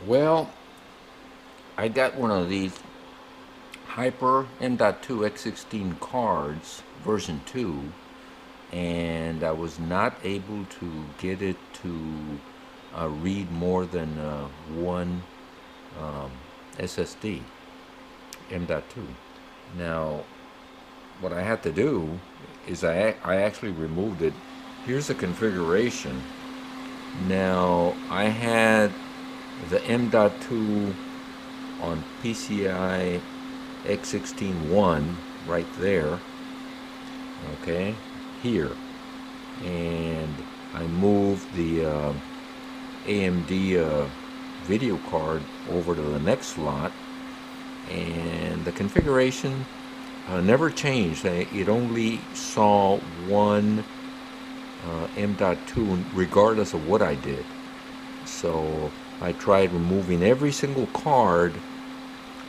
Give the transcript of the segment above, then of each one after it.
Well, I got one of these Hyper M.2 X16 cards, version 2, and I was not able to get it to read more than one um, SSD, M.2. Now, what I had to do is I actually removed it. Here's the configuration. Now, I had the M.2 on PCIe X16 right there, okay, here, and I moved the AMD video card over to the next slot, and the configuration never changed. It only saw one M.2 regardless of what I did. So I tried removing every single card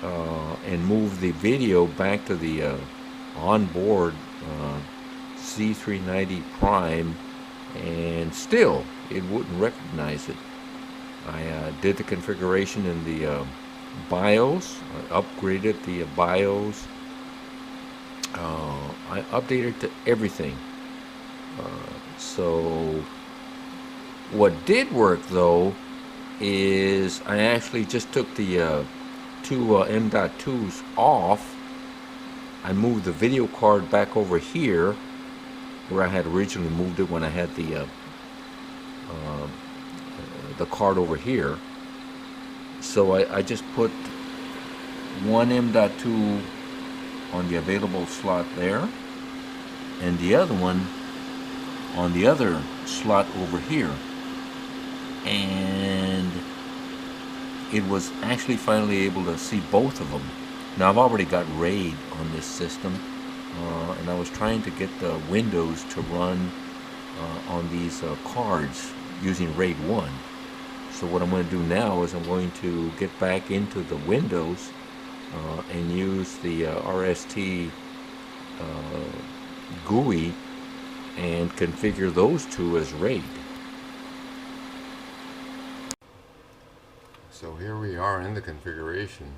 and move the video back to the onboard Z390 Prime, and still it wouldn't recognize it. I did the configuration in the BIOS. I upgraded the BIOS. I updated to everything. So what did work though is I actually just took the two M.2s off. I moved the video card back over here where I had originally moved it when I had the card over here. So I just put one M.2 on the available slot there, and the other one on the other slot over here, and it was actually finally able to see both of them. Now I've already got RAID on this system, and I was trying to get the Windows to run on these cards using RAID 1. So what I'm going to do now is I'm going to get back into the Windows and use the RST GUI and configure those two as RAID. So here we are in the configuration.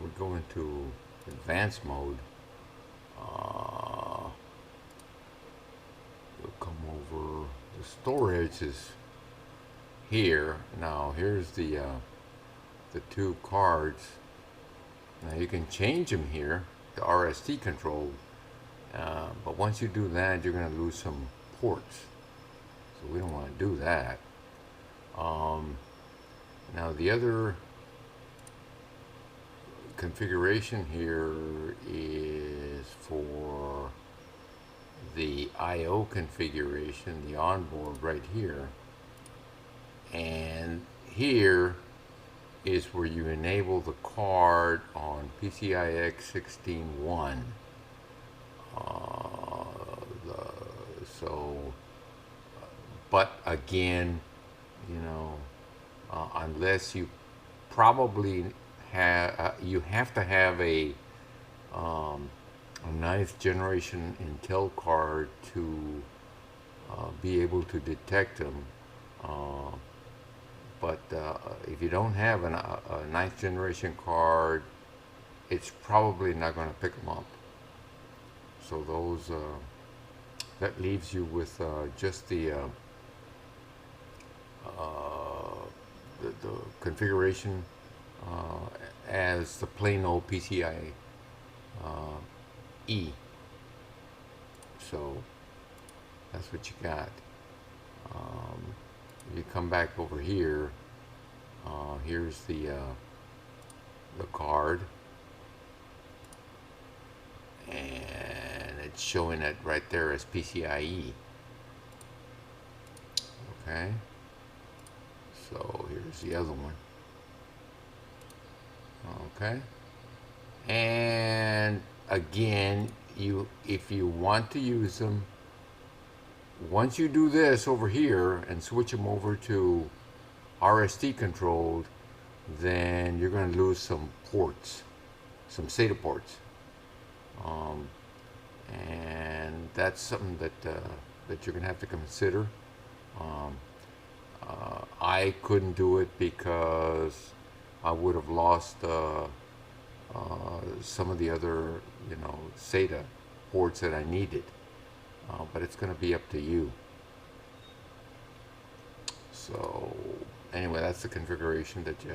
We go into advanced mode. You'll come over, the storage is here. Now here's the two cards. Now you can change them here, the RST control, but once you do that, you're going to lose some ports. So we don't want to do that. Now the other configuration here is for the I/O configuration, the onboard right here, and here is where you enable the card on PCIe X16 but again, you know, unless you probably have, you have to have a 9th generation Intel card to be able to detect them. But if you don't have a 9th generation card, it's probably not going to pick them up. So those that leaves you with just the configuration as the plain old PCIe E. So that's what you got. You come back over here. Here's the card, and it's showing it right there as PCIe. Okay. So here's the other one. Okay. And again, if you want to use them, once you do this over here and switch them over to RST controlled, then you're going to lose some ports, some SATA ports, and that's something that that you're going to have to consider. I couldn't do it because I would have lost some of the other, SATA boards that I needed. But it's going to be up to you. So anyway, that's the configuration that you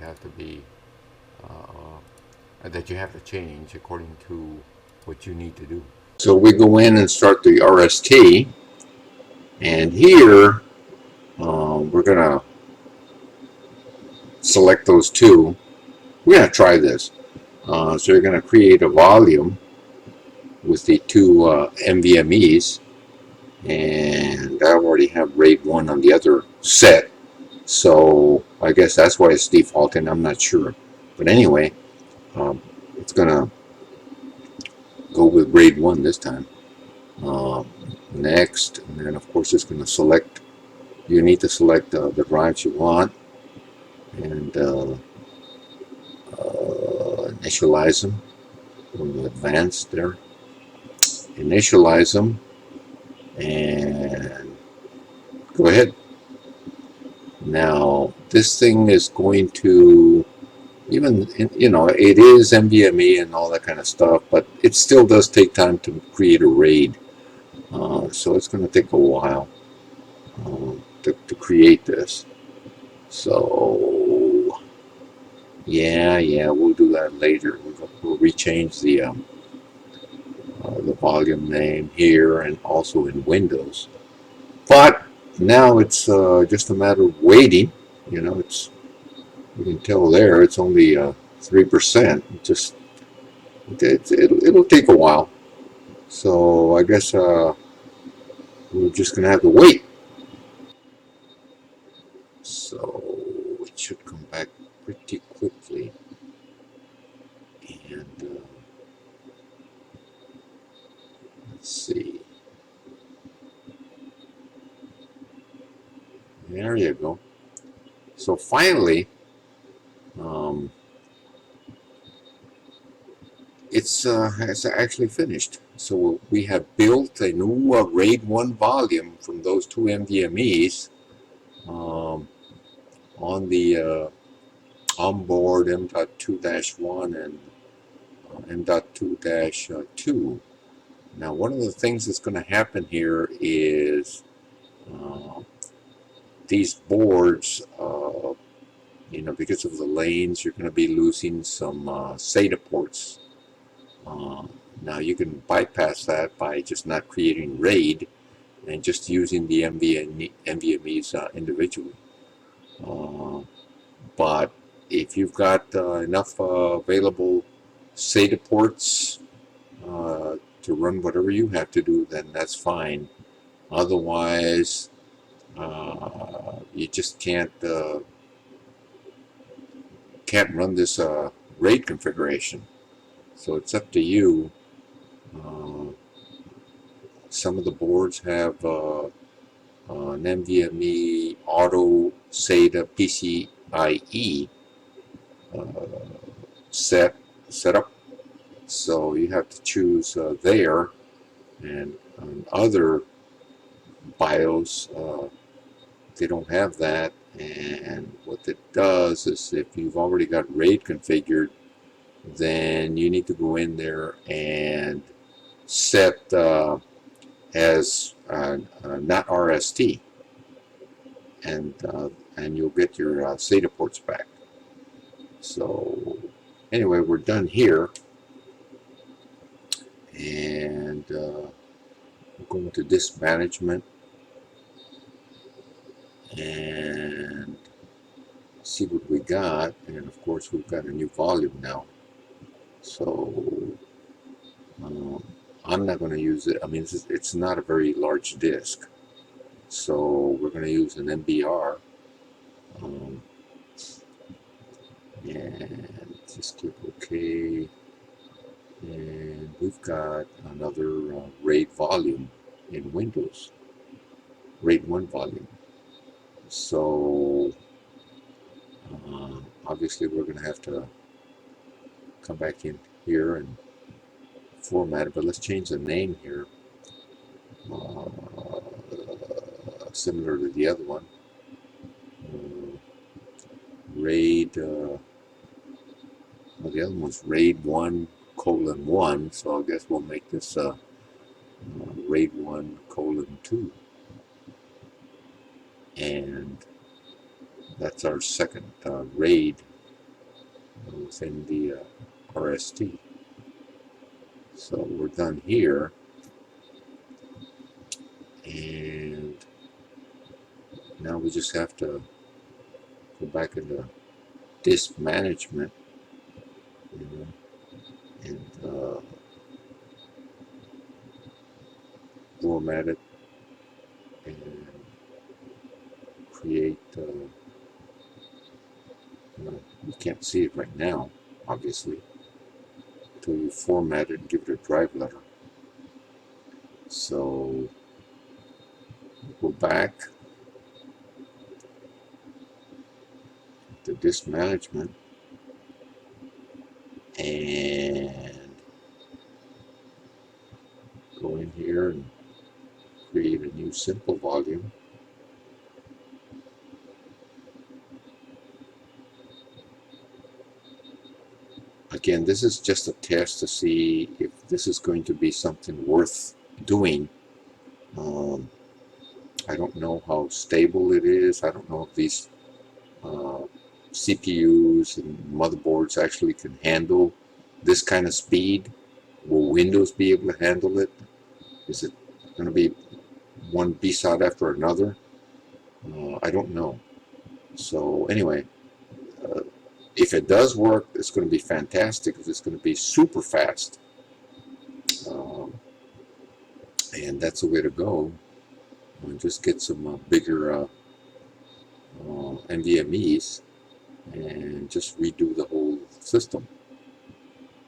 have to be that you have to change according to what you need to do. So we go in and start the RST, and here we're gonna select those two. We're gonna try this. So you're gonna create a volume with the two NVMEs, and I already have RAID 1 on the other set, so I guess that's why it's defaulting. I'm not sure, but anyway, it's gonna go with RAID 1 this time. Next, and then of course it's going to select. You need to select the drives you want and initialize them. From the advanced there, initialize them, and go ahead. Now this thing is going to, even it is NVMe and all that kind of stuff, but it still does take time to create a RAID. So it's going to take a while to create this. So yeah, we'll do that later. We'll rechange the volume name here and also in Windows. But now it's just a matter of waiting. It's, you can tell there it's only 3%. Just it'll take a while. So I guess we're just gonna have to wait. So it should come back pretty quickly. And let's see. There you go. So finally, it's actually finished. So we have built a new RAID 1 volume from those two NVMEs on the onboard M.2-1 and M.2-2. Now, one of the things that's going to happen here is these boards, because of the lanes, you're going to be losing some SATA ports. Now, you can bypass that by just not creating RAID and just using the NVMEs individually. But if you've got enough available SATA ports to run whatever you have to do, then that's fine. Otherwise, you just can't run this RAID configuration. So it's up to you. Some of the boards have an NVMe Auto SATA PCIe set up. So you have to choose there, and on other BIOS they don't have that. And what it does is, if you've already got RAID configured, then you need to go in there and set as not RST, and you'll get your SATA ports back. So anyway, we're done here, and we're going to disk management and see what we got. And of course, we've got a new volume now. So I'm not going to use it. I mean, it's not a very large disk, so we're going to use an MBR. And just click OK. And we've got another RAID volume in Windows, RAID 1 volume. So obviously we're going to have to come back in here and format it, but let's change the name here, similar to the other one. RAID, well, the other one's RAID 1:1, so I guess we'll make this RAID 1:2. And that's our second RAID within the RST. So we're done here. And now we just have to go back into disk management, you know, and format it and create, you can't see it right now, obviously, until you format it and give it a drive letter. So go back to disk management and go in here and create a new simple volume. Again, this is just a test to see if this is going to be something worth doing. I don't know how stable it is. I don't know if these CPUs and motherboards actually can handle this kind of speed. Will Windows be able to handle it? Is it going to be one BSOD after another? I don't know. So anyway, if it does work, it's going to be fantastic because it's going to be super fast. And that's the way to go. Just get some bigger NVMEs and just redo the whole system.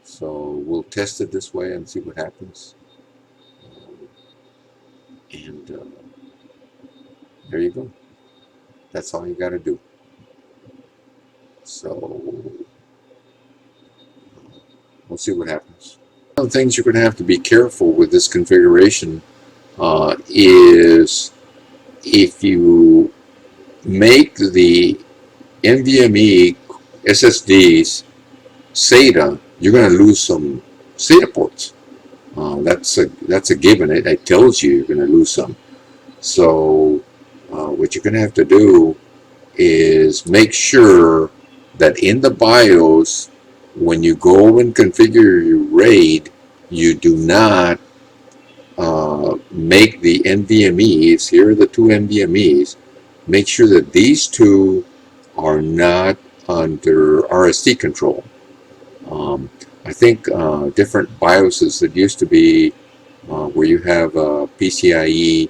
So we'll test it this way and see what happens. And there you go. That's all you got to do. So we'll see what happens. One of the things you're going to have to be careful with this configuration is if you make the NVMe SSDs SATA, you're going to lose some SATA ports. That's a given. It tells you you're going to lose some. So what you're going to have to do is make sure that in the BIOS, when you go and configure your RAID, you do not make the NVMEs, here are the two NVMEs, make sure that these two are not under RST control. I think different BIOSes that used to be where you have a PCIe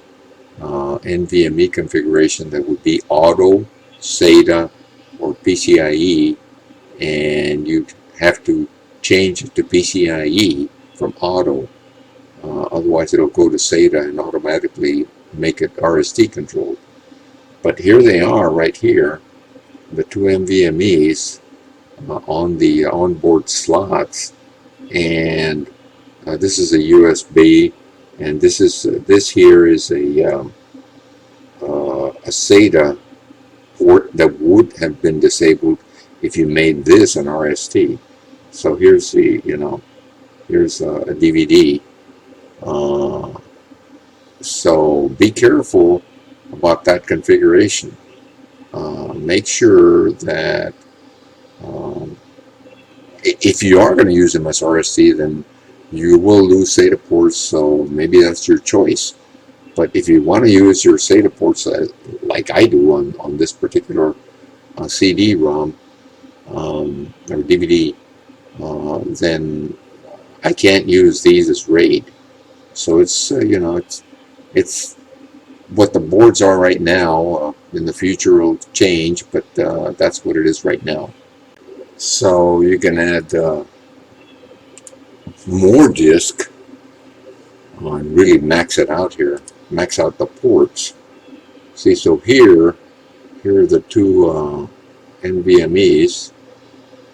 NVMe configuration that would be auto, SATA, or PCIe, and you have to change it to PCIe from auto. Otherwise, it'll go to SATA and automatically make it RST controlled. But here they are, right here, the two NVMEs on the onboard slots, and this is a USB, and this here is a SATA port that would have been disabled if you made this an RST. So here's the, here's a DVD. So be careful about that configuration. Make sure that if you are going to use them as RST, then you will lose SATA ports, so maybe that's your choice. But if you want to use your SATA ports like I do on this particular CD-ROM or DVD, then I can't use these as RAID. So it's it's what the boards are right now. In the future it'll change, but that's what it is right now. So you can add more disk and really max it out here, max out the ports. See, so here are the two NVMEs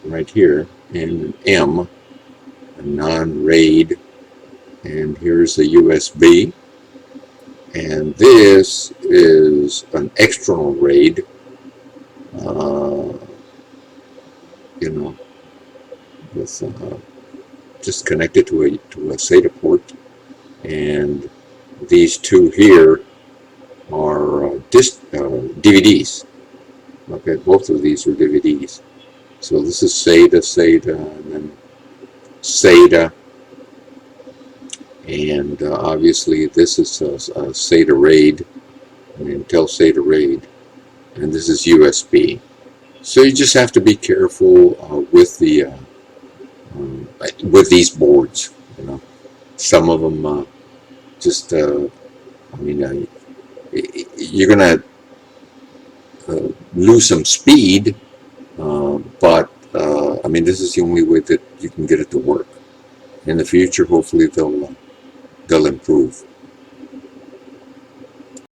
right here, and M, a non-RAID, and here's a USB, and this is an external RAID, you know, with just connected to a SATA port, and these two here are DVDs. Okay, both of these are DVDs. So this is SATA, and then SATA, and obviously this is a SATA RAID, an Intel SATA RAID, and this is USB. So you just have to be careful with these boards. You know, some of them just I mean you're gonna lose some speed, but I mean this is the only way that you can get it to work. In the future, hopefully they'll improve.